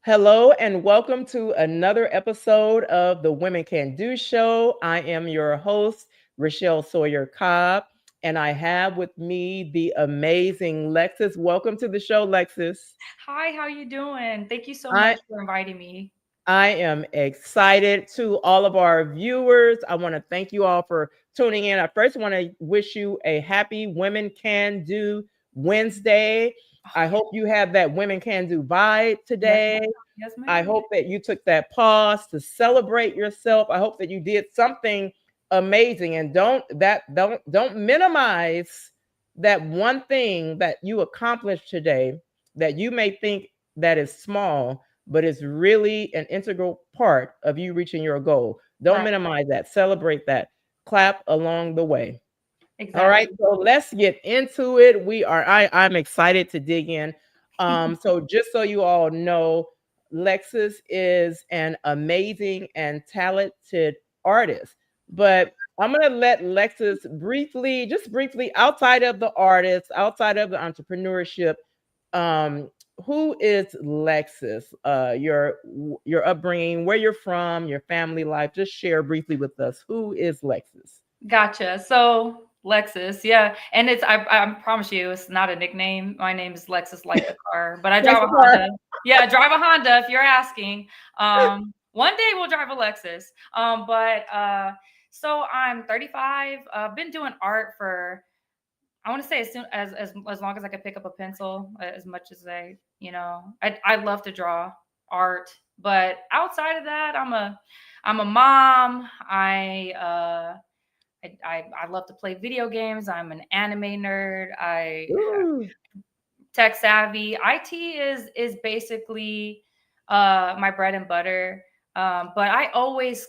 Hello and welcome to another episode of the Women Can Do Show. I am your host, Rochelle Sawyer Cobb, and I have with me the amazing Lexus. Welcome to the show, Lexus. Hi, how you doing? Thank you so I much for inviting me. I am excited. To all of our viewers, I want to thank you all for tuning in. I first want to wish you a happy Women Can Do Wednesday. Oh, I yeah. hope you have that Women Can Do vibe Yes, today. ma'am. Yes, I ma'am. hope that you took that pause to celebrate yourself. I hope that you did something amazing, and don't minimize that one thing that you accomplished today that you may think that is small, but it's really an integral part of you reaching your goal. Don't Right. minimize that. Celebrate that. Clap along the way. All right, Exactly. so let's get into it. I'm excited to dig in. So just so you all know, Lexus is an amazing and talented artist. But I'm gonna let Lexus just briefly, outside of the artist, outside of the entrepreneurship, um, who is Lexus? Your upbringing, where you're from, your family life. Just share briefly with us. Who is Lexus? Gotcha. So, Lexus, yeah. And I promise you, it's not a nickname. My name is Lexus, like the car, but I Like drive the a car. Honda. Yeah, I drive a Honda if you're asking. One day we'll drive a Lexus. So I'm 35. I've been doing art for, I want to say as soon as long as I could pick up a pencil, as much as I love to draw art, but outside of that, I'm a mom. I love to play video games. I'm an anime nerd. I Ooh, tech savvy. IT is basically my bread and butter. But I always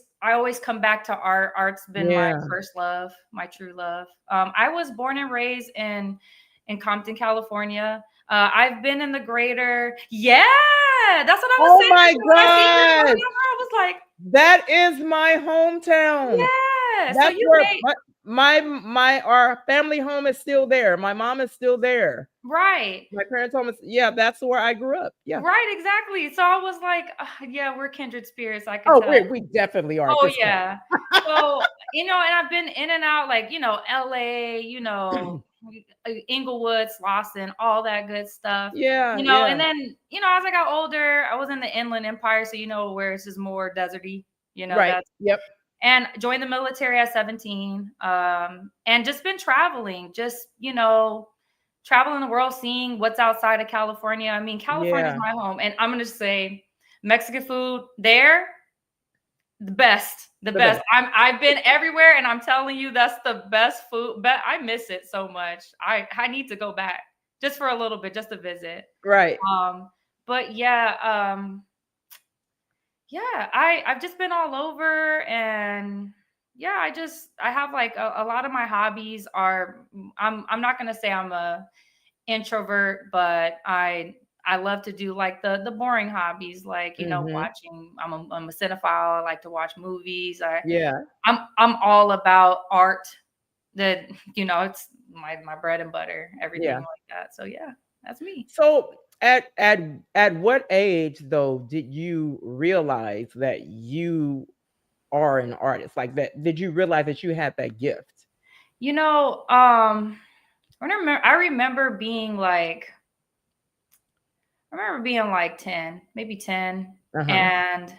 come back to art. Art's been my yeah. first love, my true love. I was born and raised in Compton, California. I've been in the greater, yeah, that's what I was Oh saying my to you when I seen your phone God. number. I was like, That is my hometown. yeah. So That's you where made our family home is still there. My mom is still there. right. My parents' home is, yeah, that's where I grew up. Yeah. Right, exactly. So I was like, yeah, we're kindred spirits. I could Oh, tell. we definitely are at Oh this point. yeah. So and I've been in and out, like LA, Inglewood, Slauson, all that good stuff. Yeah, And yeah. then as I got older, I was in the Inland Empire, so where it's just more deserty. Right. That's Yep. and joined the military at 17. And just been traveling, traveling the world, seeing what's outside of California. I mean, California is Yeah. my home, and I'm gonna say Mexican food there, the best, the The best. best. I've been everywhere, and I'm telling you, that's the best food. But I miss it so much. I need to go back just for a little bit, just to visit. Right. Um, but yeah, yeah, I've just been all over, and yeah, I have like a lot of my hobbies are. I'm not gonna say I'm a introvert, but I love to do like the boring hobbies, like Hmm. watching. I'm a cinephile. I like to watch movies. Yeah. I'm all about art. That it's my bread and butter, everything Yeah. like that. So yeah, that's me. So at what age though did you realize that you are an artist? Like that, did you realize that you had that gift? You know, um, I remember being like I remember being like 10, maybe 10. Uh-huh. And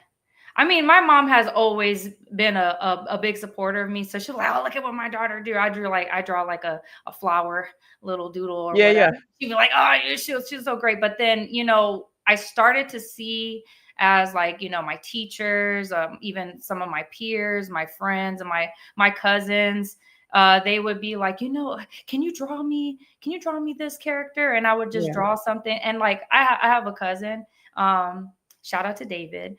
I mean, my mom has always been a big supporter of me. So she's like, oh, look at what my daughter do. I draw like a flower, little doodle or Yeah, whatever. yeah. She'd be like, oh, she was so great. But then, I started to see as like, my teachers, even some of my peers, my friends, and my cousins, they would be like, can you draw me this character? And I would just Yeah. draw something. And like, I have a cousin, shout out to David.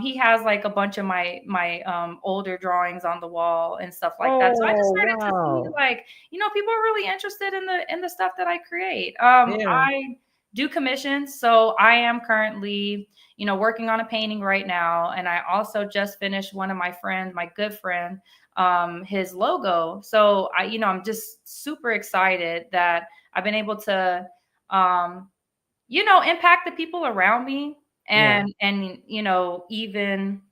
He has like a bunch of my older drawings on the wall and stuff like that. So I just Oh, started to see wow. like, people are really interested in the stuff that I create. Yeah. I do commissions, so I am currently, working on a painting right now, and I also just finished one of my friends, my good friend, his logo. So I'm just super excited that I've been able to, impact the people around me. Yeah. and even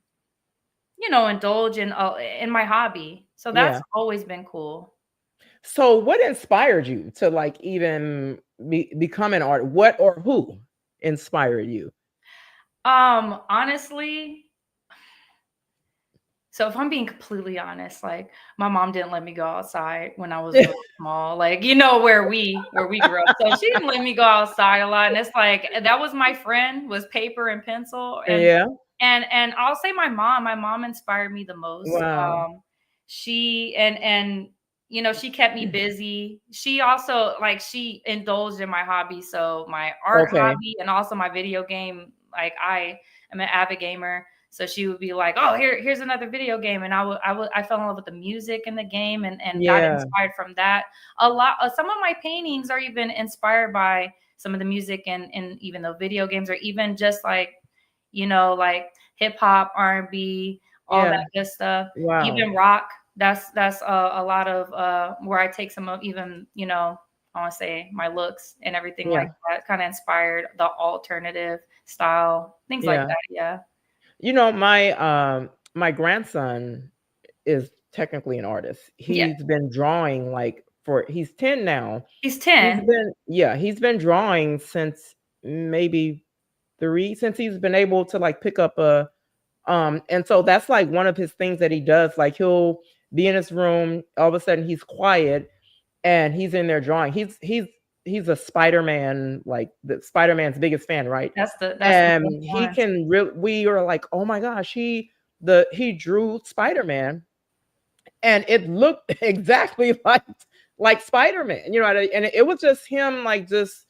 indulge in my hobby. So that's Yeah. always been cool. So what inspired you to like even become an art? What or who inspired you? Honestly, so if I'm being completely honest, like my mom didn't let me go outside when I was really small. Like, where we grew up. So she didn't let me go outside a lot. And it's like that was my friend, was paper and pencil. And Yeah. and I'll say my mom inspired me the most. Wow. She she kept me busy. She also, like, she indulged in my hobby. So my art Okay. hobby and also my video game. Like, I am an avid gamer. So she would be like, "Oh, here's another video game," and I fell in love with the music in the game, and got Yeah. inspired from that. A lot. Some of my paintings are even inspired by some of the music and even the video games, or even just like hip hop, R&B, all that Yeah. good stuff. Wow. Even rock. That's a lot of where I take some of, even I want to say, my looks and everything like Yeah. that kind of inspired the alternative style, things like Yeah. that. Yeah. My grandson is technically an artist. Yeah. He's been drawing like for he's 10 now. He's 10. He's been drawing since maybe 3, since he's been able to like pick up a and so that's like one of his things that he does. Like he'll be in his room, all of a sudden he's quiet and he's in there drawing. He's a Spider-Man, like the Spider-Man's biggest fan, right? That's the best And he one. can really we are like, "Oh my gosh, he drew Spider-Man and it looked exactly like Spider-Man." And it was just him like just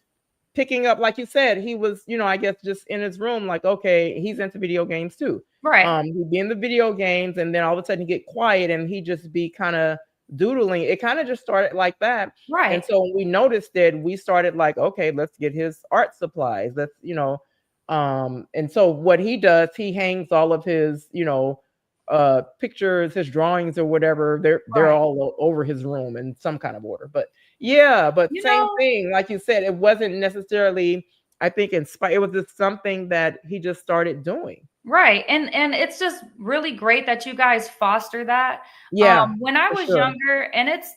picking up, like you said, he was, I guess just in his room, like, okay, he's into video games too. Right. He'd be in the video games and then all of a sudden he'd get quiet and he'd just be kind of doodling. It kind of just started like that. And Right. so when we noticed it, we started like, okay, let's get his art supplies. And so what he does, he hangs all of his, pictures, his drawings or whatever, they're Right. all over his room in some kind of order. But yeah, but You same know, thing, like you said, it wasn't necessarily, I think, inspired. It was just something that he just started doing. right. And it's just really great that you guys foster that. Yeah, When I for was sure. younger, and it's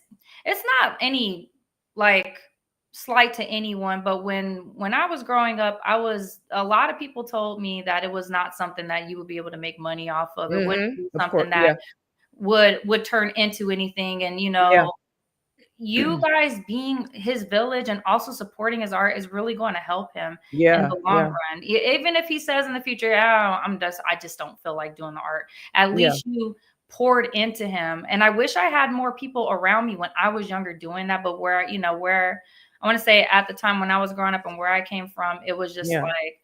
not any, like, slight to anyone, but when I was growing up, a lot of people told me that it was not something that you would be able to make money off of. It wouldn't be Of course. something that Yeah. would turn into anything. And Yeah. you guys being his village and also supporting his art is really going to help him in Yeah. the long Yeah. run. Even if he says in the future, "Oh, I just don't feel like doing the art." At Yeah. least you poured into him. And I wish I had more people around me when I was younger doing that. But where I want to say, at the time when I was growing up and where I came from, it was just Yeah. like,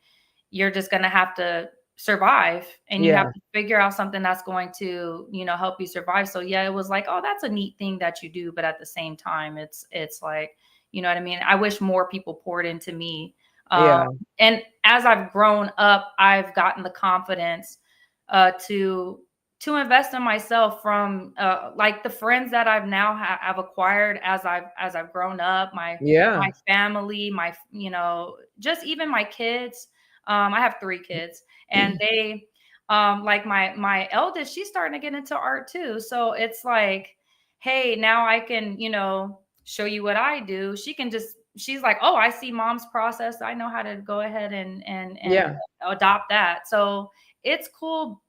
you're just going to have to survive, and you have Yeah. to figure out something that's going to help you survive. So yeah, it was like, oh, that's a neat thing that you do, but at the same time, it's like, you know what I mean? I wish more people poured into me. um Yeah. and as I've grown up, I've gotten the confidence to invest in myself, from like the friends that I've now have acquired as I've grown up, my Yeah. family, my just even my kids. I have 3 kids, and they like my eldest, she's starting to get into art too. So it's like, hey, now I can show you what I do. She's like, "Oh, I see mom's process. I know how to go ahead and Yeah. adopt that." So it's cool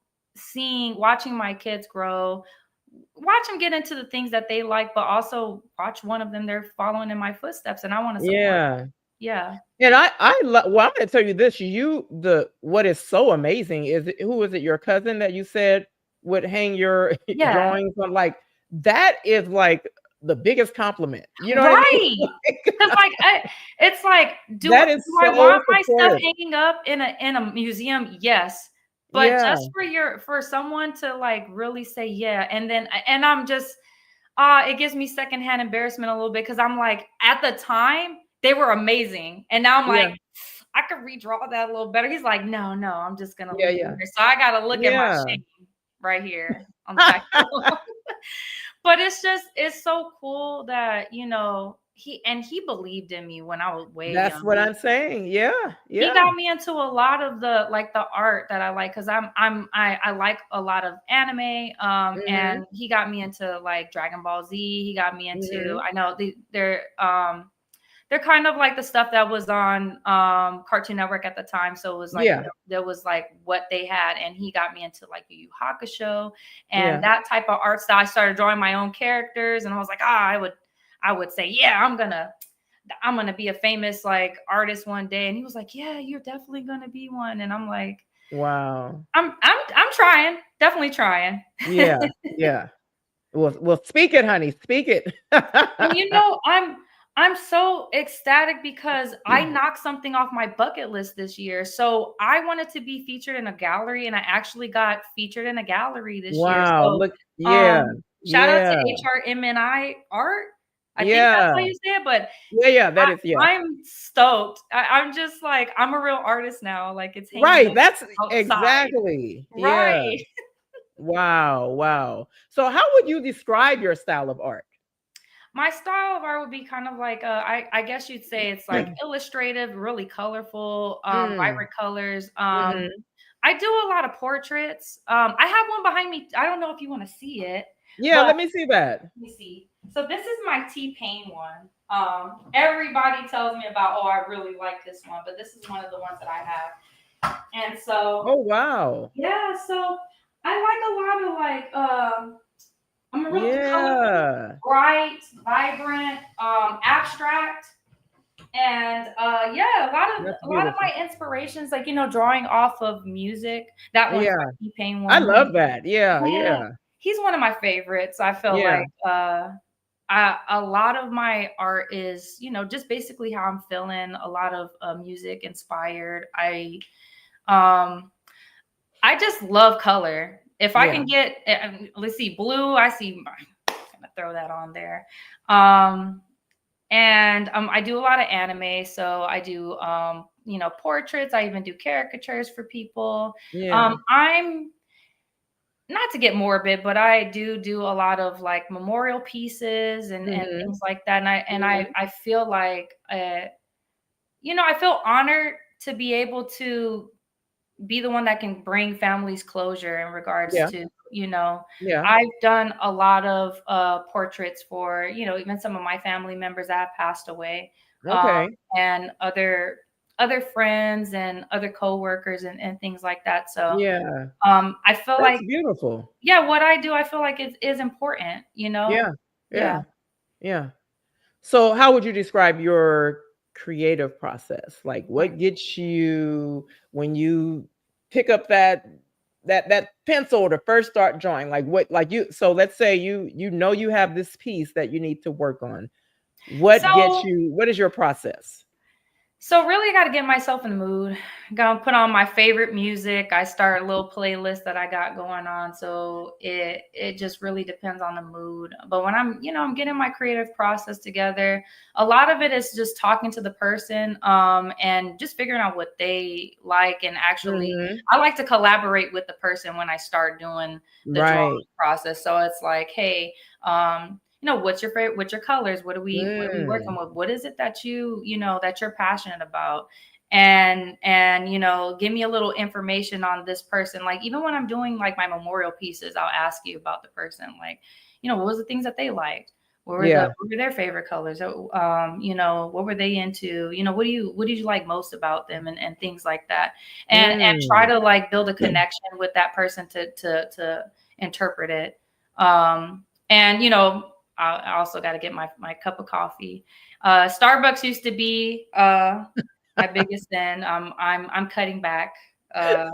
watching my kids grow, watch them get into the things that they like, but also watch one of them, they're following in my footsteps, and I want to support Yeah. them. Yeah. And well, I'm gonna tell you this, what is so amazing is who is it, your cousin that you said would hang your Yeah. drawings on, like, that is like the biggest compliment. You know what I mean? Right. Because, like, it's like, do That is do I so want my stuff supportive. hanging up in a museum? Yes. But Yeah. just for someone to, like, really say yeah, and I'm just, it gives me secondhand embarrassment a little bit, because I'm like, at the time, they were amazing. And now I'm Yeah. like, I could redraw that a little better. He's like, "No, no, I'm just gonna Yeah. leave it Yeah. here." So I gotta look at my Yeah. shame right here on the back. But it's so cool that, he believed in me when I was way That's young. what I'm saying. Yeah, He yeah. got me into a lot of the like the art that I like because I like a lot of anime. Mhm, And he got me into like Dragon Ball Z. He got me into, mhm. I know they're kind of like the stuff that was on Cartoon Network at the time. So it was like Yeah, there was like what they had, and he got me into like Yu Yu Hakusho and yeah. that type of art style. I started drawing my own characters, and I was like, I would say, yeah, I'm gonna be a famous like artist one day. And he was like, yeah, you're definitely gonna be one. And I'm like, Wow. I'm trying, definitely trying. Yeah, yeah. Well, speak it, honey. Speak it. And I'm so ecstatic because I knocked something off my bucket list this year. So I wanted to be featured in a gallery, and I actually got featured in a gallery this year. Wow, So look, yeah, shout out to yeah, HRMNI Art. I think that's how yeah, you say it, but yeah, yeah, that I, is, yeah. I'm stoked. I'm just like, I'm a real artist now. Like it's hanging Right, that's outside. exactly, yeah. Right. Wow, wow. So how would you describe your style of art? My style of art would be kind of like I guess you'd say it's like illustrative, really colorful, Mm, vibrant colors. mhm. I do a lot of portraits. I have one behind me. I don't know if you want to see it, Yeah, but let me see that. let me see. So this is my T-Pain one. Everybody tells me about, oh, I really like this one, but this is one of the ones that I have. And so Oh, wow. yeah, so I like a lot of like I'm a real colorful, Yeah, bright, vibrant, abstract. And yeah, that's a lot of beautiful. my inspirations, like drawing off of music. That one's Yeah, my T-Pain I one. love that. Yeah, Yeah, yeah, he's one of my favorites. I feel yeah. like a lot of my art is, just basically how I'm feeling. A lot of music inspired. Um I just love color. If I Yeah, can get, let's see, blue. I'm gonna throw that on there. Um, and I do a lot of anime, so I do portraits. I even do caricatures for people. yeah. I'm not to get morbid, but I do a lot of like memorial pieces and Mhm, things like that. And mhm. I feel like I feel honored to be able to be the one that can bring families closure in regards Yeah, to, yeah. I've done a lot of portraits for, even some of my family members that have passed away, um, Okay. and other friends and other coworkers and things like that. So Yeah, I feel that's like, beautiful. yeah, what I do, I feel like it is important. Yeah, Yeah. yeah, yeah. So how would you describe your creative process? Like what gets you when you pick up that pencil to first start drawing? Like what like you so let's say you know you have this piece that you need to work on. What gets So you what is your process? So really, I got to get myself in the mood. Gonna put on my favorite music. I start a little playlist that I got going on. So it just really depends on the mood. But when I'm getting my creative process together, a lot of it is just talking to the person, and just figuring out what they like. And actually, Mhm. I like to collaborate with the person when I start doing the drawing Right. process. So it's like, hey, what's your favorite, what's your colors, what are we working Mm. with, what is it that that you're passionate about, and give me a little information on this person. Like even when I'm doing like my memorial pieces, I'll ask you about the person, like what was the things that they liked, Yeah. what were their favorite colors, what were they into, what did you like most about them, and things like that, and try Mm. to like build a connection with that person to interpret it. And I also got to get my cup of coffee. Starbucks used to be my biggest sin. I'm cutting back. Uh,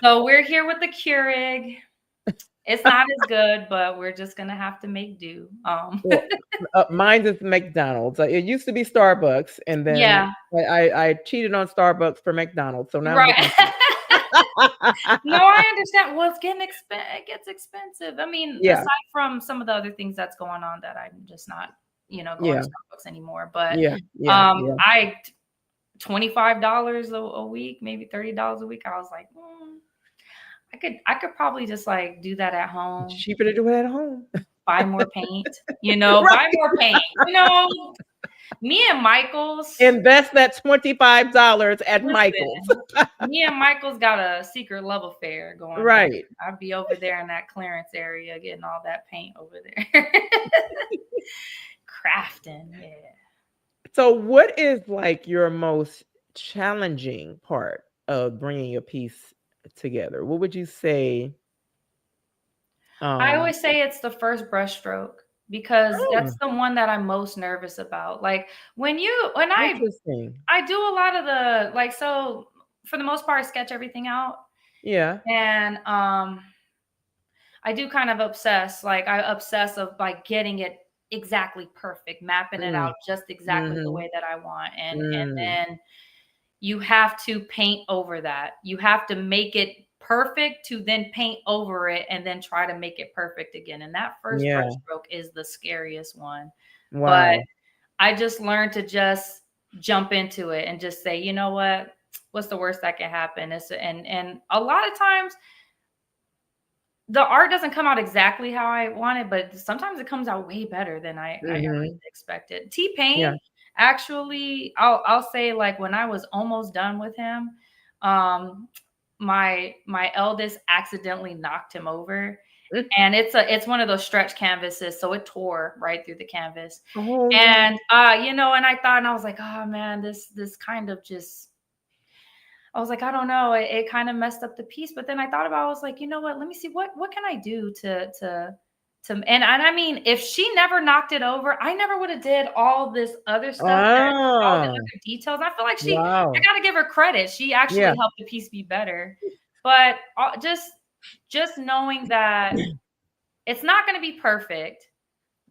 so we're here with the Keurig. It's not as good, but we're just gonna have to make do. Well, mine is McDonald's. It used to be Starbucks, and then Yeah, I cheated on Starbucks for McDonald's, so now I'm right. getting No, I understand. Well, it gets expensive. I mean, Yeah, aside from some of the other things that's going on, that I'm just not, going to yeah, Starbucks anymore. But yeah, yeah, yeah. I $25 a week, maybe $30 a week. I was like, I could probably just like do that at It's home. cheaper to do it at home. buy more paint, buy Right. more paint. Me and Michael's, Invest that $25 at Michael's. listen, me and Michael's got a secret love affair going on. Right. I'd be over there in that clearance area getting all that paint over there. Crafting, yeah. So what is like your most challenging part of bringing a piece together? What would you say? I Um, always say it's the first brushstroke because oh, that's the one that I'm most nervous about. Like when interesting. I do a lot of the like so for the most part I sketch everything out Yeah. and I do kind of obsess. Like I obsess of like getting it exactly perfect, mapping it out Mm, just exactly the mhm, way that I want. And mm, then you have to paint over that. You have to make it perfect to then paint over it and then try to make it perfect again. And that first yeah. brushstroke is the scariest one. But Wow. I just learned to just jump into it and just say, you know what? What's the worst that can happen? And a lot of times the art doesn't come out exactly how I want it, but sometimes it comes out way better than I ever Mhm. expected. Yeah. T-Pain, actually, I'll say like when I was almost done with him, um, my eldest accidentally knocked him over. Mm. And it's one of those stretch canvases, so it tore right through the canvas. Oh And no. and I thought, and I was like, oh man, this kind of just I was like, I don't know. It kind of messed up the piece. But then I thought about, I was like, you know what? Let me see what can I do and I mean, if she never knocked it over, I never would have did all this other stuff that all the Ah, other details. I feel like I wow. got to give her credit. She actually Yeah. helped the piece be better. But just knowing that it's not going to be perfect,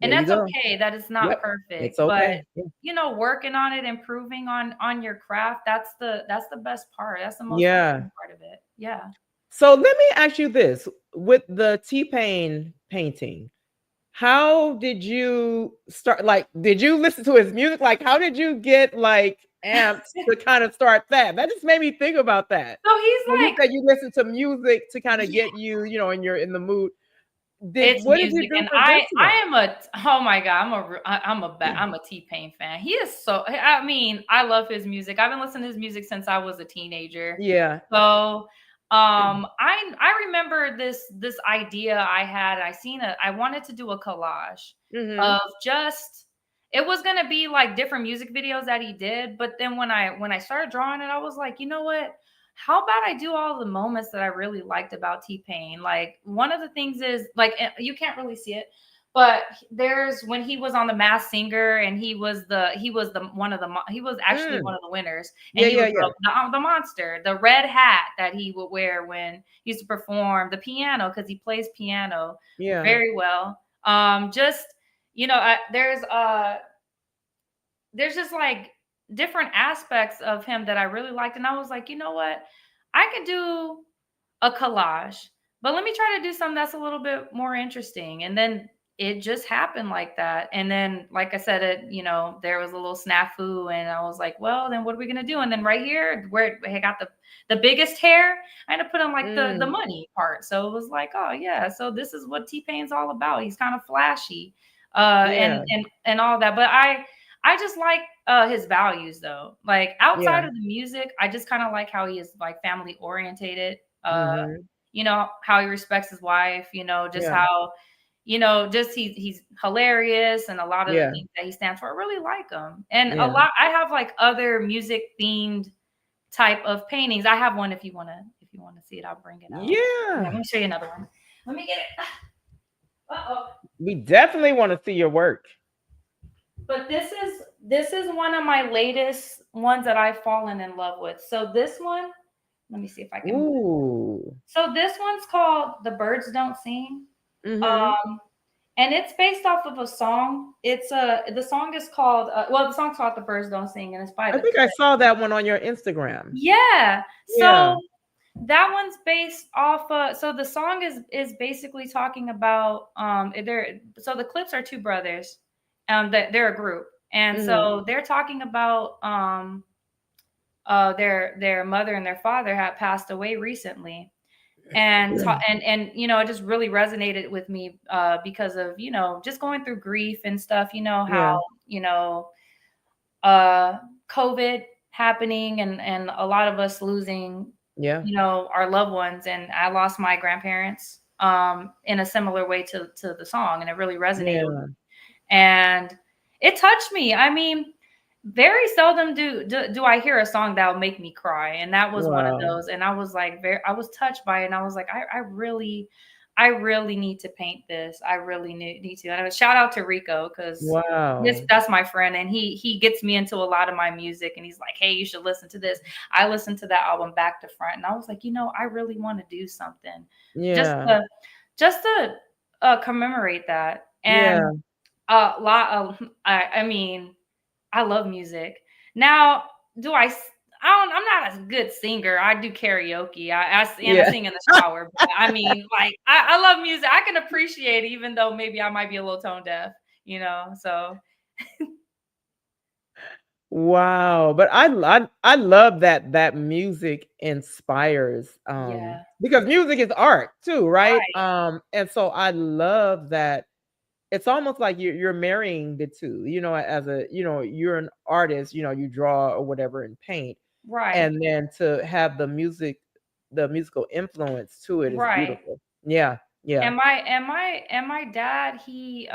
and There you that's go. okay that it's not Yep. It's perfect, but, okay. Yeah. working on it, improving on your craft, that's the best part. That's the most Yeah. rewarding part of it. Yeah. So let me ask you this. With the T-Pain painting, how did you start? Like, did you listen to his music? Like, how did you get like amped to kind of start that? That just made me think about that. So he's When you like said you listen to music to kind of yeah, get you, and you're in the mood. it's What did you music, do and for this I one? am a oh my god, I'm a T-Pain fan. He is so I mean, I love his music. I've been listening to his music since I was a teenager. Yeah. So, I remember this idea I had. I wanted to do a collage Mhm. of just it was gonna be like different music videos that he did, but then when I started drawing it, I was like, you know what? How about I do all the moments that I really liked about T-Pain? Like one of the things is like you can't really see it, but there's when he was on the Masked Singer and he was the one of the he was actually one Mm. of the winners and Yeah, he yeah, was yeah. the monster, the red hat that he would wear when he used to perform the piano because he plays piano Yeah. very well. Just there's just like different aspects of him that I really liked, and I was like, you know what, I could do a collage, but let me try to do something that's a little bit more interesting. And then it just happened like that. And then, like I said, there was a little snafu, and I was like, well, then what are we gonna do? And then right here, where I got the biggest hair, I had to put on like the Mm. money part. So it was like, oh yeah, so this is what T-Pain's all about. He's kind of flashy, Yeah. and all that. But I just like his values though. Like outside Yeah. of the music, I just kind of like how he is like family orientated. Mhm. How he respects his wife, just Yeah. how, just he's hilarious and a lot of the Yeah. things that he stands for. I really like him. And a Yeah. lot I have like other music themed type of paintings. I have one if you want to see it, I'll bring it out. Yeah, let Yeah. me show you another one. Let me get it. Uh-oh. We definitely want to see your work. But this is one of my latest ones that I've fallen in love with. So this one, let me see if I can move it. Ooh. So this one's called The Birds Don't Sing. Mhm. Um, and it's based off of a song. The song is called the song's called The Birds Don't Sing, and it's by I the think I saw that one on your Instagram. Yeah. Yeah. So that one's based off so the song is basically talking about they're so the Clips are two brothers. That they're a group. And Mhm. so they're talking about their mother and their father had passed away recently. and it just really resonated with me because of just going through grief and stuff. You know how Yeah. you know uh COVID happening, and a lot of us losing Yeah. our loved ones, and I lost my grandparents in a similar way to the song, and it really resonated with Yeah. me. And it touched me. I mean, very seldom do I hear a song that'll make me cry, and that was one of Wow. those. And I was like, I was touched by it, and I was like, I really need to paint this. I really need to. And shout out to Rico, because Wow. that's my friend, and he gets me into a lot of my music, and he's like, hey, you should listen to this. I listened to that album back to front, and I was like, I really want to do something just Yeah. to commemorate that. And Yeah. lot of I mean, I love music. Now, do I? I'm not a good singer. I do karaoke. I Yeah. sing in the shower. But I mean, like, I love music. I can appreciate it, even though maybe I might be a little tone deaf. So Wow, but I love that music inspires, yeah, because music is art too, right? right, And so I love that it's almost like you're marrying the two, as you're an artist, you draw or whatever and paint, right, and then to have the musical influence to it is right. beautiful. Yeah, yeah. And my dad, he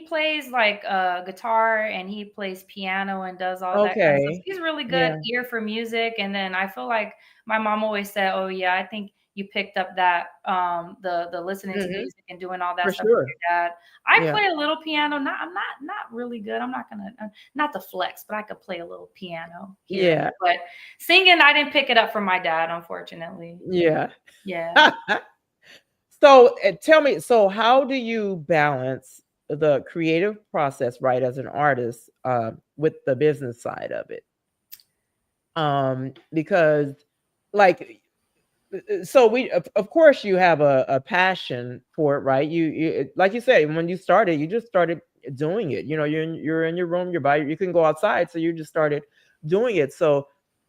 plays like guitar, and he plays piano and does all that kind of stuff. So Okay. he's really good Yeah. ear for music. And then I feel like my mom always said, "Oh yeah, I think you picked up that the listening to Mhm. music and doing all that For stuff with sure. your dad." I Yeah. play a little piano. I'm not really good. I'm not gonna not the flex, but I could play a little piano here and Yeah. there. But singing, I didn't pick it up from my dad, unfortunately. Yeah. Yeah. So, tell me, so how do you balance the creative process, right, as an artist, with the business side of it? Because, like, so of course, you have a passion for it, right? Like you said, when you started, you just started doing it. You're in your room, you can go outside, so you just started doing it. So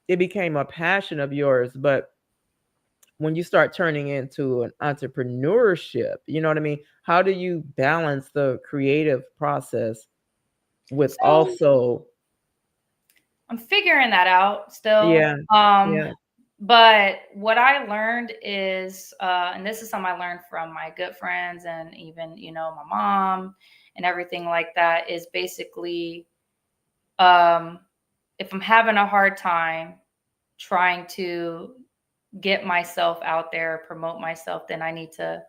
it became a passion of yours. But when you start turning into an entrepreneurship, you know what I mean? How do you balance the creative process with So also, I'm figuring that out still. yeah, yeah, But what I learned is, and this is something I learned from my good friends, and even, my mom and everything like that, is basically, um, if I'm having a hard time trying to get myself out there, promote myself, then I need to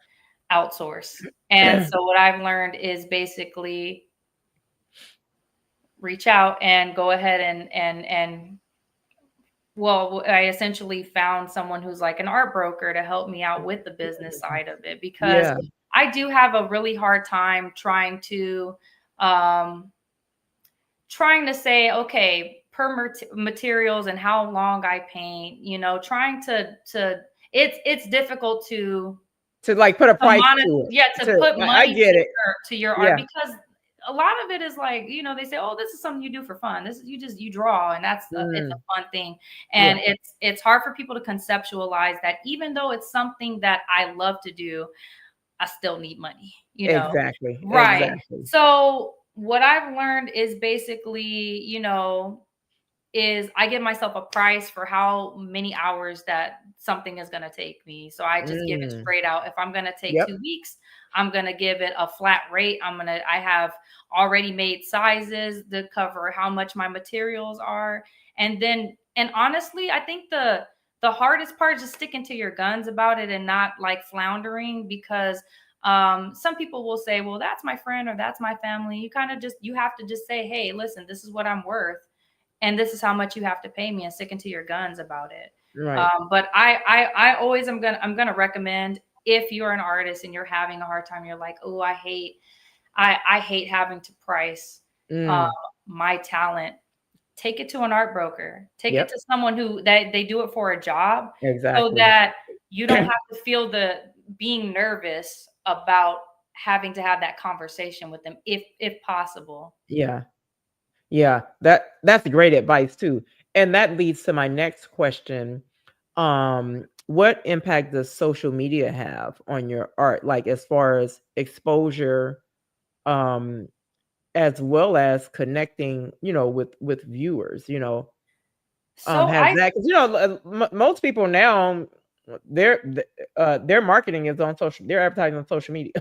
outsource. And so what I've learned is basically reach out and go ahead and well, I essentially found someone who's like an art broker to help me out with the business side of it, because yeah, I do have a really hard time um, trying to say, okay, per materials and how long I paint, trying to it's difficult to like put a price to yeah, it. to put I money get to it. your art, Yeah. because a lot of it is like, they say, "Oh, this is something you do for fun. This is you draw, and it's Mm, a fun thing." yeah. And it's hard for people to conceptualize that even though it's something that I love to do, I still need money, Exactly. Right. Exactly. So what I've learned is basically, is I give myself a price for how many hours that something is going to take me. So I just give it Mm, straight out. If I'm going to take yep. 2 weeks, I'm going to give it a flat rate. I have already made sizes that cover how much my materials are. And honestly, I think the hardest part is just sticking to your guns about it and not like floundering, because some people will say, well, that's my friend or that's my family. You have to just say, hey, listen, this is what I'm worth, and this is how much you have to pay me, and sticking to your guns about it. Right. But I always I'm gonna recommend, if you're an artist and you're having a hard time, you're like, oh, I hate having to price uh, Mm, my talent. Take it to an art broker. Take it yep. to someone who that they do it for a job, so Exactly. that you don't have to feel the being nervous about having to have that conversation with them, if possible. Yeah. Yeah. That's great advice too. And that leads to my next question. what impact does social media have on your art, like as far as exposure, um, as well as connecting, with viewers, So has I that, because most people now, their their marketing is on social, their advertising on social media.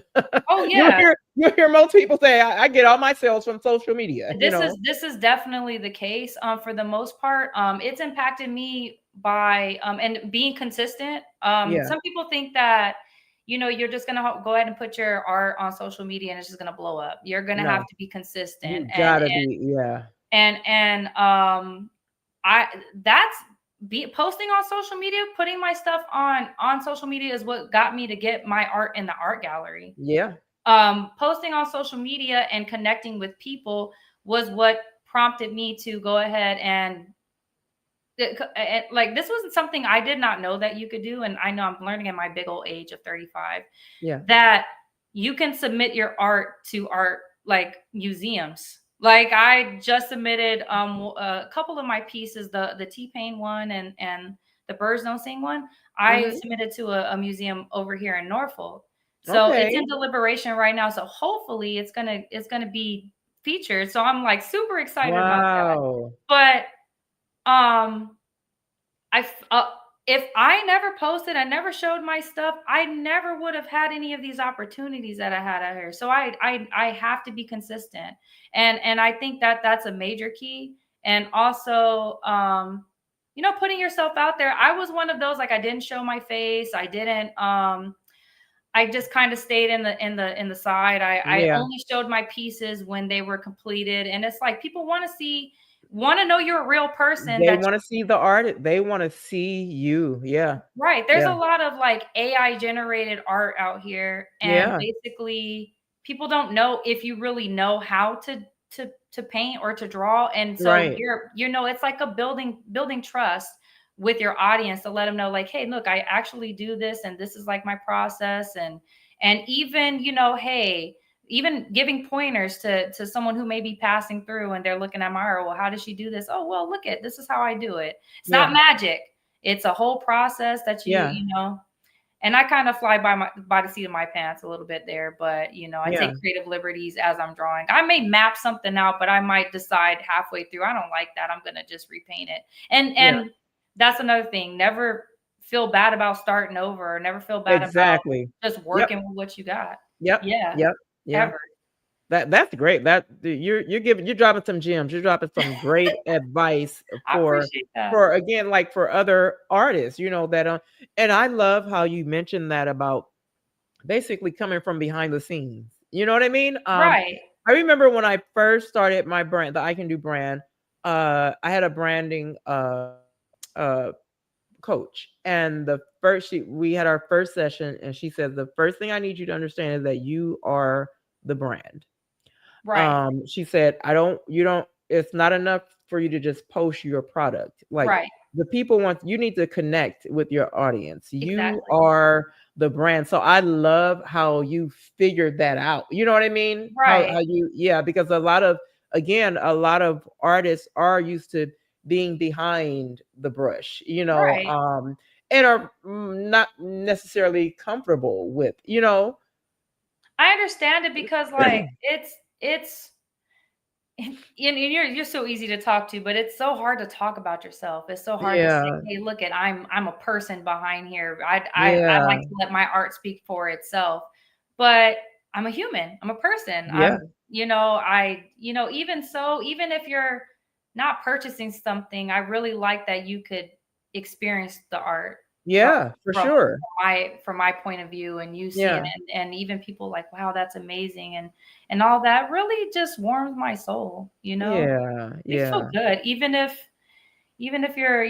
oh you'll yeah, hear you'll hear most people say, I get all my sales from social media. this is definitely the case. For the most part, it's impacted me by and being consistent. Yeah. Some people think that you're just gonna go ahead and put your art on social media and it's just gonna blow up. You're gonna have No, to be consistent you gotta be. Yeah. and I that's be posting on social media, putting my stuff on social media is what got me to get my art in the art gallery. Yeah. Posting on social media and connecting with people was what prompted me to go ahead and like this wasn't something I did not know that you could do, and I know I'm learning at my big old age of 35 Yeah. that you can submit your art to art like museums. Like I just submitted a couple of my pieces, the T-Pain one and the Birds Don't Sing one. I Hmm. submitted to a museum over here in Norfolk. So it's Okay. in deliberation right now. So hopefully it's gonna be featured. So I'm like super excited about that. Wow. But I if I never posted, I never showed my stuff, I never would have had any of these opportunities that I had out here. So I have to be consistent, and I think that that's a major key. And also, putting yourself out there. I was one of those, like I didn't show my face. I didn't. I just kind of stayed in the side. I Yeah. only showed my pieces when they were completed, and it's like people want to know you're a real person They that want to see the art. They want to see you. Yeah. right. There's Yeah. a lot of like AI generated art out here, and Yeah. basically people don't know if you really know how to paint or to draw. And so Right. it's like a building trust with your audience to let them know like, hey, look, I actually do this and this is like my process. And even, hey, even giving pointers to someone who may be passing through and they're looking at my art. Well, how does she do this? Oh, well, look at this is how I do it. It's not Yeah. magic. It's a whole process that Yeah. and I kind of fly by the seat of my pants a little bit there, but I Yeah. take creative liberties as I'm drawing. I may map something out, but I might decide halfway through I don't like that. I'm gonna just repaint it. And Yeah. and that's another thing. Never feel bad about starting over, or never feel bad about Exactly. just Yep. working with what you got. Yep. Yeah, Yep. Yeah. ever. That's great. You're dropping some gems. You're dropping some great advice I for appreciate that. for again, like for other artists, that and I love how you mentioned that about basically coming from behind the scenes. You know what I mean? Right, I remember when I first started my brand, the I Can Do brand, I had a branding uh coach, and we had our first session, and she said the first thing I need you to understand is that you are the brand. right, She said, I don't you don't it's not enough for you to just post your product. Like, right. the people you need to connect with your audience. You Exactly. are the brand. So I love how you figured that out. You know what I mean? How Right, you yeah, because a lot of artists are used to being behind the brush, right. and are not necessarily comfortable with, I understand it because like it's and you're so easy to talk to, but it's so hard to talk about yourself. It's so hard to say, Yeah. "Hey, look at I'm a person behind here. I like Yeah. to let my art speak for itself." But I'm a human. I'm a person. Yeah. Even so, even if you're not purchasing something, I really like that you could experience the art from Yeah, for from sure. from my point of view, and you see it, Yeah. and even people like, "Wow, that's amazing." And all that really just warms my soul, Yeah. Makes me feel Yeah. good, even if you're,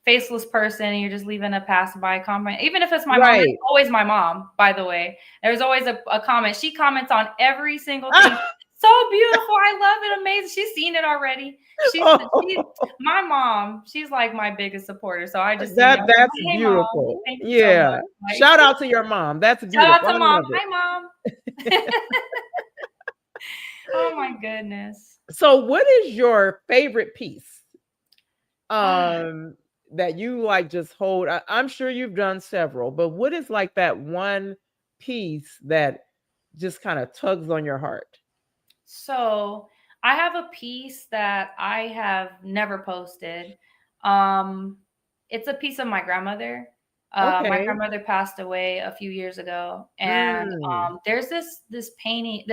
faceless person and you're just leaving a passerby comment, even if it's my mom, it's Right. always my mom, by the way. There's always a comment. She comments on every single thing. So beautiful. I love it. Amazing. She's seen it already. She's Oh, my mom. She's like my biggest supporter. So I just seen it. I was that's like, hey mom, beautiful. thank you so Yeah. much. Like Shout out to your mom. That's shout out beautiful. to I mom. love it. Hi mom. Oh my goodness. So what is your favorite piece? Ah, Um, that you like just hold? I'm sure you've done several, but what is like that one piece that just kind of tugs on your heart? So I have a piece that I have never posted. Um, it's a piece of my grandmother. My Okay. grandmother passed away a few years ago, and Mm. there's this painting,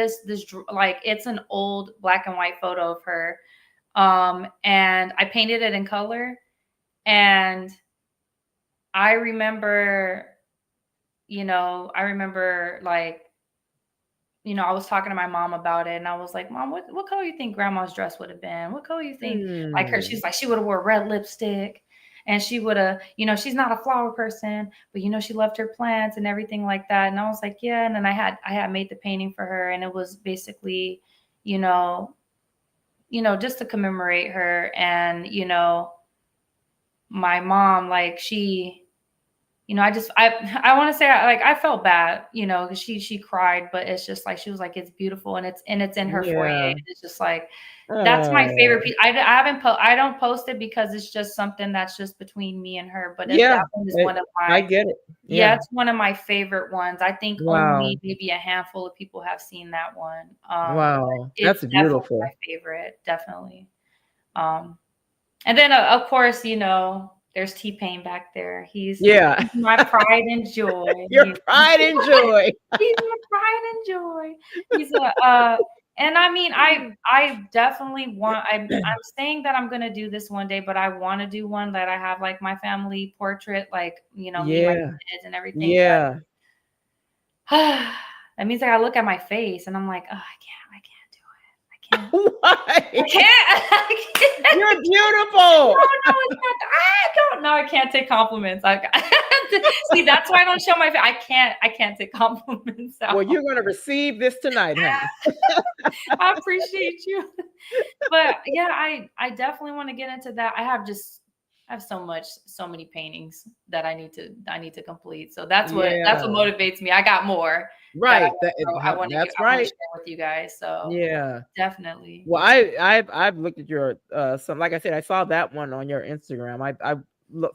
like it's an old black and white photo of her, and I painted it in color, and I remember, I remember like I was talking to my mom about it, and I was like, "Mom, what color you think grandma's dress would have been? What color you think like her?" Mm. She's like, "She would have wore red lipstick, and she would have, she's not a flower person, but she loved her plants and everything like that." And I was like, "Yeah." And then I had made the painting for her, and it was basically, you know, just to commemorate her. And my mom, like I want to say, like, I felt bad, because she cried, but it's just like she was like, it's beautiful, and it's in her foyer. Yeah. It's just like that's my favorite Oh, piece. I don't post it because it's just something that's just between me and her. But yeah. that one is I, one of I my get it. yeah, Yeah. it's one of my favorite ones. I think Wow. only maybe a handful of people have seen that one. But Wow. it's That's definitely beautiful. my favorite, definitely. Um, and then, of course, there's T-Pain back there. Yeah. He's my pride and joy. Your pride and joy. He's my pride and joy. He's and I mean, I definitely want. I'm saying that I'm gonna do this one day, but I want to do one that I have like my family portrait, like me, my Yeah. kids, and everything. Yeah. But that means I gotta look at my face, and I'm like, oh, I can't do it. I Why? can't. I You're can't. No, beautiful. no, it's not. I don't. No, I can't take compliments. See, that's why I don't show my face. I can't take compliments Well, out. you're going to receive this tonight, honey. I appreciate you. But yeah, I definitely want to get into that. I have so many paintings that I need to complete. So that's what Yeah. motivates me. I got more that Right. That's I want to right. share with you guys. So Yeah. definitely. Well, I've looked at your some, like I said, I saw that one on your Instagram.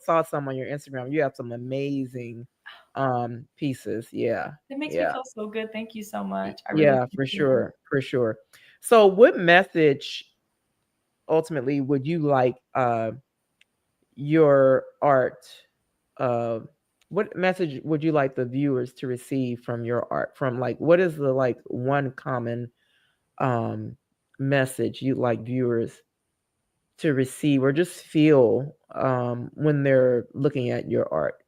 Saw some on your Instagram. You have some amazing pieces. Yeah. It makes me Yeah. feel so good. Thank you so much. I really Yeah, for appreciate it. sure. For sure. So what message ultimately would you like your art uh what message would you like the viewers to receive from your art? From like, what is the like one common um message you'd like viewers to receive or just feel when they're looking at your art?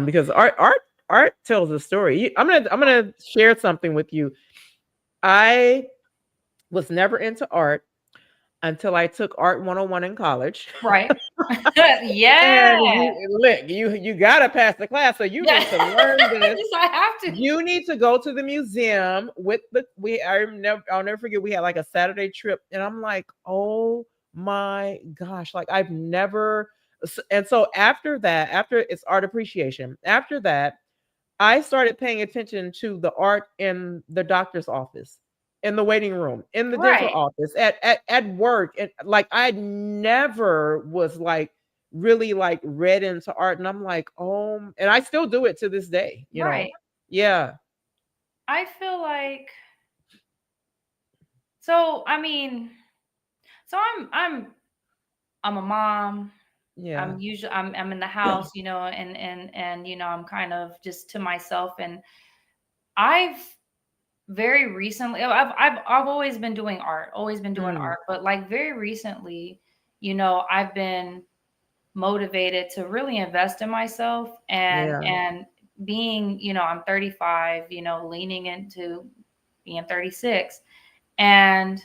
Because art tells a story. I'm gonna share something with you. I was never into art until I took art 101 in college. Right. And Yeah. you gotta pass the class, so you Yeah. need to learn this. Yes, I have to. You need to go to the museum with the we I'll never forget, we had like a Saturday trip, and I'm like, oh my gosh, like I've never and so after that, after it's art appreciation, after that, I started paying attention to the art in the doctor's office, in the waiting room, in the dental Right. office, at work. And like I never was like really like read into art. And I'm like, oh, and I still do it to this day, you know. Right. Yeah. I feel like so I mean, so I'm a mom. Yeah. I'm in the house, and I'm kind of just to myself. And I've very recently I've always been doing art, Mm, but like very recently, I've been motivated to really invest in myself. and yeah. and being, I'm 35, leaning into being 36. And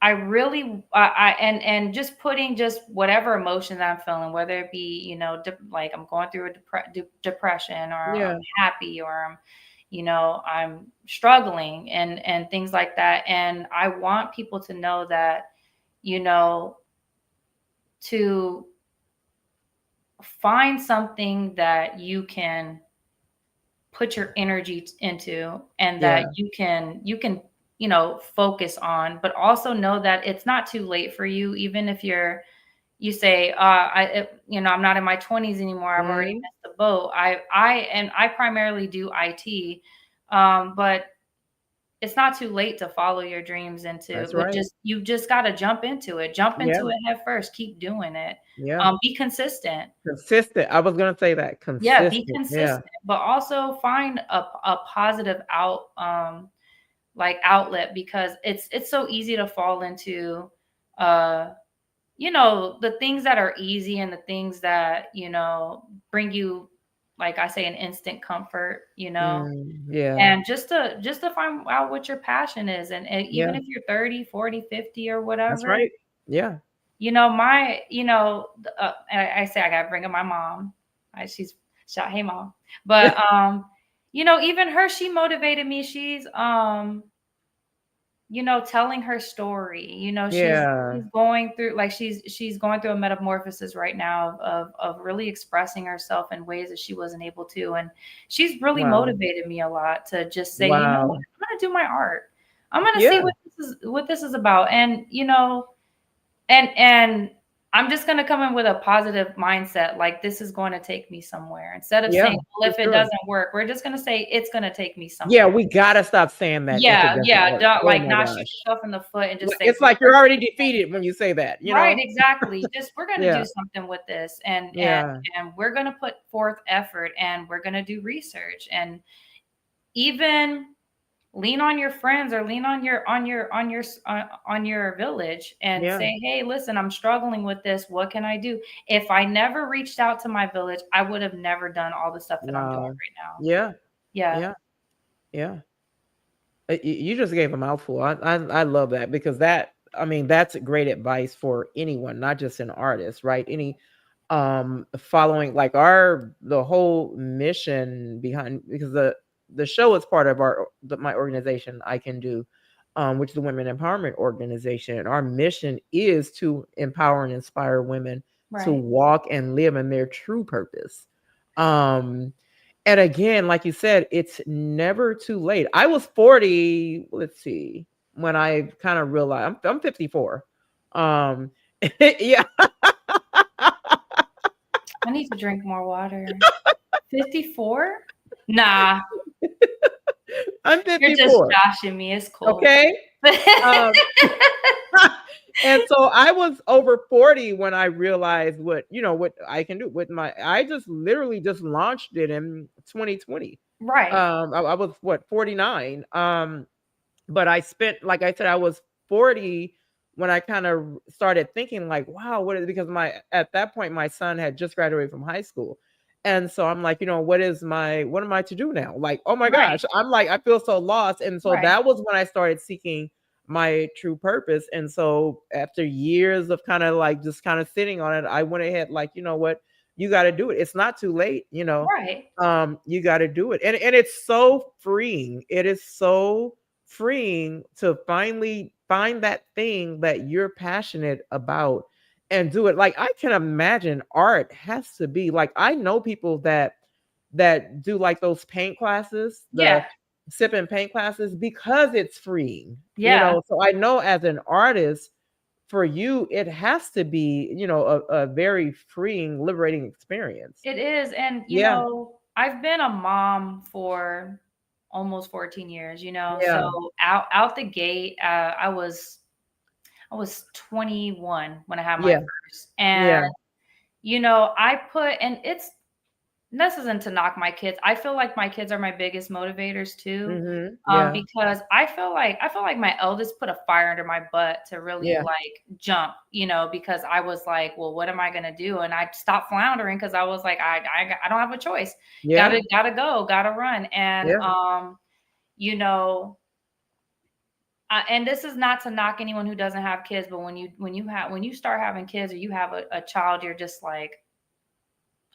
I really and just putting just whatever emotion that I'm feeling, whether it be, like I'm going through a depression, or I'm Yeah. happy, or I'm struggling, and things like that. And I want people to know that, you know to find something that you can put your energy into, and that Yeah. you can focus on, but also know that it's not too late for you, even if you're, you say, I'm not in my 20s anymore. I've already Mhm. missed the boat. I primarily do IT, but it's not too late to follow your dreams into, That's but right. just you just got to jump into it. Jump Yeah, into it head first. Keep doing it. yeah. Be consistent. Consistent. I was gonna say that. Yeah, be Consistent. Yeah. consistent, but also find a positive outlet, because it's so easy to fall into uh the things that are easy, and the things that bring you, like I say, an instant comfort, Yeah. and just to find out what your passion is, and even Yeah. if you're 30, 40, 50, or That's whatever. right. Yeah. I say I gotta bring up my mom. She's shot, hey mom. But even her, she motivated me. She's telling her story. She's Yeah. going through, like, she's going through a metamorphosis right now of really expressing herself in ways that she wasn't able to. And she's really Wow. motivated me a lot to just say, what, Wow. I'm gonna do my art. I'm gonna see Yeah. what this is about. And I'm just gonna come in with a positive mindset, like this is going to take me somewhere. Instead of Yeah, saying, well, for if it sure. doesn't work, we're just gonna say it's gonna take me Yeah, somewhere. we gotta stop saying that if it Yeah, doesn't yeah. work. Don't, Oh like, my not shoot gosh. yourself in the foot and just say, It's well, like you're already defeated when you say that, you right, know? exactly. Just, we're gonna Yeah. do something with this, and Yeah. and we're gonna put forth effort, and we're gonna do research, and even lean on your friends, or lean on your village, and Yeah. say, hey, listen, I'm struggling with this. What can I do? If I never reached out to my village, I would have never done all the stuff that I'm doing Wow. right now. Yeah. Yeah. Yeah. Yeah. You just gave a mouthful. I love that because that, I mean, that's great advice for anyone, not just an artist, right? Any following like our the whole mission behind, because the show is part of my organization I Can Do, which is the women empowerment organization, and our mission is to empower and inspire women to Right. walk and live in their true purpose. um and again, like you said, it's never too late. I was 40, let's see, when I kind of realized I'm 54. Um yeah. I need to drink more water. 54? Nah, I'm you're just 54. joshing me. It's cool. Okay? Um and so I was over 40 when I realized what I can do with my, I just literally just launched it in 2020. Right. I was what, 49. But I spent, like I said, I was 40 when I kind of started thinking like, wow, what is, because my, at that point my son had just graduated from high school. And so I'm like, what am I to do now? Like, oh my Right. gosh, I'm like, I feel so lost. And so Right. that was when I started seeking my true purpose. And so after years of kind of like just kind of sitting on it, I went ahead like, you know what, you got to do it. It's not too late. Right. You got to do it. And it's so freeing. It is so freeing to finally find that thing that you're passionate about and do it. Like I can imagine art has to be like, I know people that do like those paint classes, the Yeah. sip and paint classes, because it's freeing, Yeah. so I know as an artist, for you it has to be, a very freeing, liberating experience. It is. And, Yeah. I've been a mom for almost 14 years, Yeah. so out the gate, I was 21 when I had my Yeah. first. And, Yeah. I put, and this isn't to knock my kids. I feel like my kids are my biggest motivators too. Mhm. Yeah. Because I feel like my eldest put a fire under my butt to really, Yeah. like, jump, because I was like, well, what am I gonna do? And I stopped floundering because I was like, I don't have a choice. Yeah. Gotta go, gotta run. And Yeah. you know, and this is not to knock anyone who doesn't have kids, but when you start having kids, or you have a child, you're just like,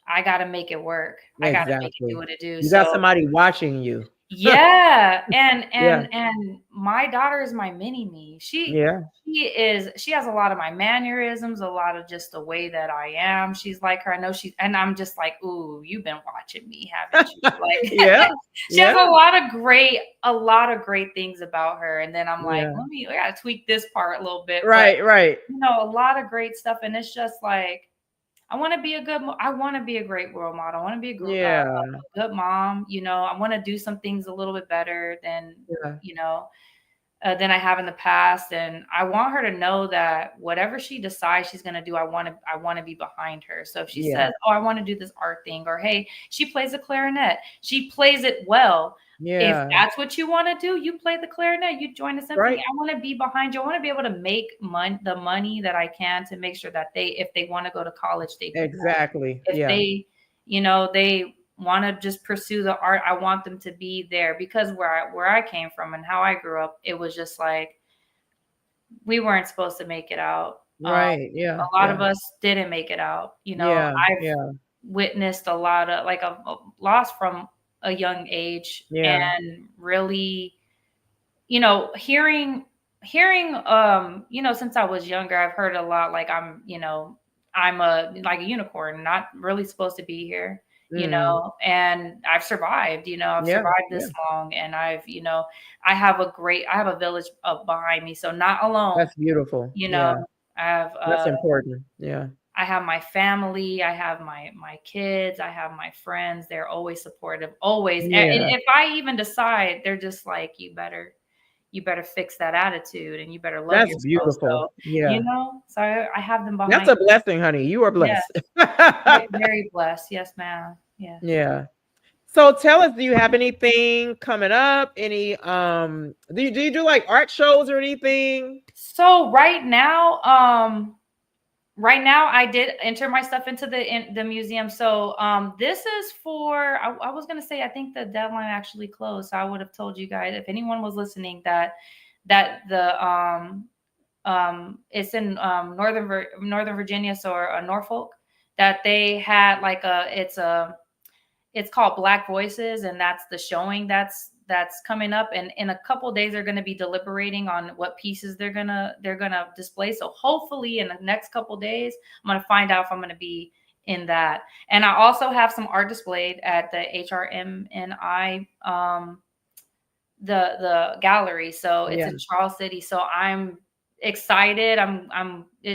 I gotta make it work. I gotta make it do Exactly. what it do. You got So somebody watching you. Yeah, and Yeah. my daughter is my mini me. Yeah. She has a lot of my mannerisms, a lot of just the way that I am. She's like her. I know she and I'm just like, "Ooh, you've been watching me, haven't you?" Like Yeah. she has Yeah. a lot of great things about her. And then I'm like, Yeah. I gotta tweak this part a little bit, but Right, right. a lot of great stuff. And it's just like I want to be a I want to be a great role model. I want to be Yeah. a good mom. I want to do some things a little bit better Yeah. you know, than I have in the past. And I want her to know that whatever she decides she's going to do, I want to be behind her. So if she Yeah. says, "Oh, I want to do this art thing," or "Hey, she plays a clarinet. She plays it well." If Yeah. that's what you want to do, you play the clarinet, you join the symphony. Right. I want to be behind you. I want to be able to make the money that I can to make sure that if they want to go to college, they do that. Exactly. If Yeah. they want to just pursue the art, I want them to be there, because where I came from and how I grew up, it was just like we weren't supposed to make it out. Right. Yeah. A lot Yeah. of us didn't make it out. Yeah. I've Yeah. witnessed a lot of like a loss from a young age, Yeah. and really, hearing since I was younger, I've heard a lot like I'm a like a unicorn, not really supposed to be here, Mm. and I've survived. I've Yeah. survived Yeah. this long, and I have a village behind me, so not alone. That's beautiful. you know Yeah. I have That's important. Yeah. my family, I have my kids, I have my friends. They're always supportive, always. And Yeah. if I even decide, they're just like, you better fix that attitude, and you better love That's yourself. beautiful. So, Yeah. so I have them That's behind a me. blessing, honey. You are Yeah, blessed. very blessed. Yes, ma'am. Yeah. Yeah. So tell us, do you have anything coming up? Any do you do like art shows or anything? So right now I did enter my stuff into the museum. So this is for I was gonna say, I think the deadline actually closed. So I would have told you guys, if anyone was listening, that the it's in Northern Virginia, so Norfolk, that they had like it's called Black Voices, and that's the showing that's coming up. And in a couple days, they're going to be deliberating on what pieces they're gonna display. So hopefully, in the next couple days, I'm going to find out if I'm going to be in that. And I also have some art displayed at the HRMNI, the gallery. So it's Yeah, in Charles City. So I'm excited.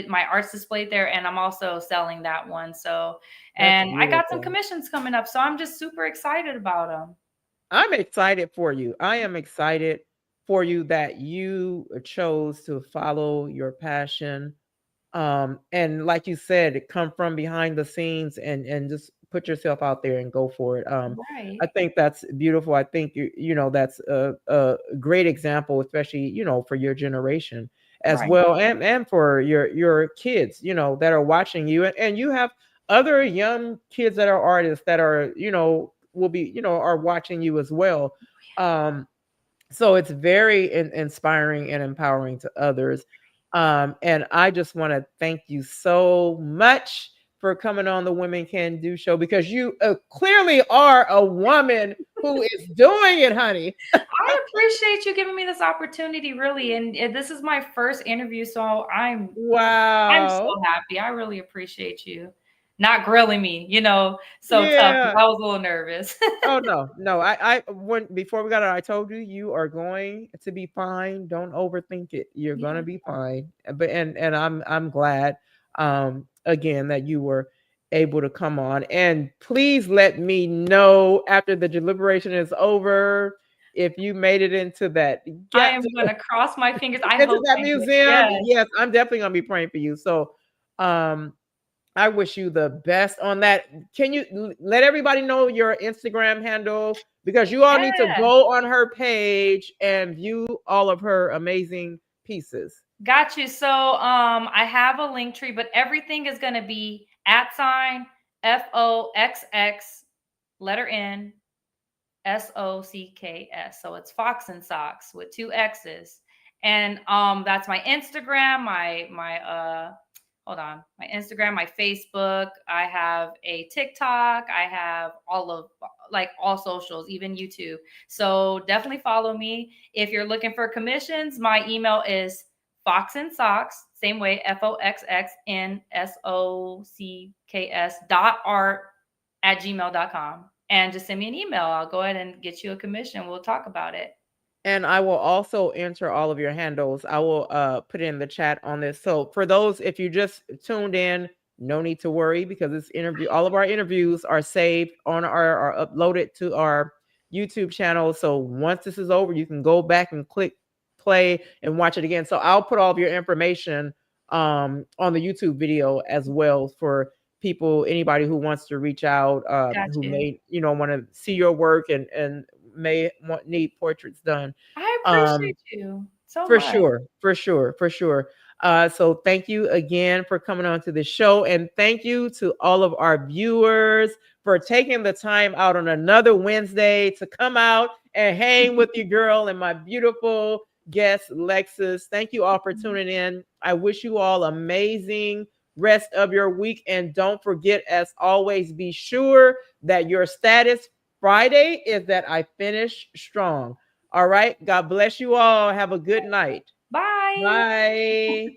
My art's displayed there, and I'm also selling that one. So, that's and I got some beautiful. commissions coming up, so I'm just super excited about them. I'm excited for you. I am excited for you that you chose to follow your passion. And like you said, come from behind the scenes and just put yourself out there and go for it. I Right, think that's beautiful. I think that's a great example, especially for your generation as right, well, and for your kids, that are watching you, and you have other young kids that are artists that are will be are watching you as well. Um, so it's very inspiring and empowering to others. And I just want to thank you so much for coming on the Women Can Do show, because you clearly are a woman who is doing it, honey. I appreciate you giving me this opportunity, really. And this is my first interview, so I'm Wow. so happy. I really appreciate you not grilling me, so tough, because Yeah. I was a little nervous. Oh no, no. I when before we got on, I told you you are going to be fine. Don't overthink it. You're gonna Yeah. be fine. But and I'm glad again that you were able to come on. And please let me know after the deliberation is over if you made it into that I get am gonna cross my fingers. I into hope that I did. museum. Yes. Yes, I'm definitely gonna be praying for you. So um I wish you the best on that. Can you let everybody know your Instagram handle? Because you all need to Yeah. go on her page and view all of her amazing pieces. Got you. So I have a link tree, but everything is gonna be @FOXX letter N SOCKS. So it's Fox and Socks with two X's. And that's my Instagram, my hold on, my Instagram, my Facebook. I have a TikTok. I have all of like all socials, even YouTube. So definitely follow me. If you're looking for commissions, my email is Fox and Socks, same way, FOXXNSOCKS .art@gmail.com. And just send me an email. I'll go ahead and get you a commission. We'll talk about it. And I will also enter all of your handles. I will put it in the chat on this. So for those, if you just tuned in, no need to worry because this interview, all of our interviews are saved on our are uploaded to our YouTube channel. So once this is over, you can go back and click play and watch it again. So I'll put all of your information on the YouTube video as well for people, anybody who wants to reach out, Got who you. may, want to see your work and may need portraits done. I um appreciate you so for much. sure, for sure, for sure. So thank you again for coming on to the show, and thank you to all of our viewers for taking the time out on another Wednesday to come out and hang with your girl and my beautiful guest Lexus. Thank you all for tuning in. I wish you all amazing rest of your week, and don't forget, as always, be sure that your status Friday is that I finish strong. All right. God bless you all. Have a good night. Bye. Bye.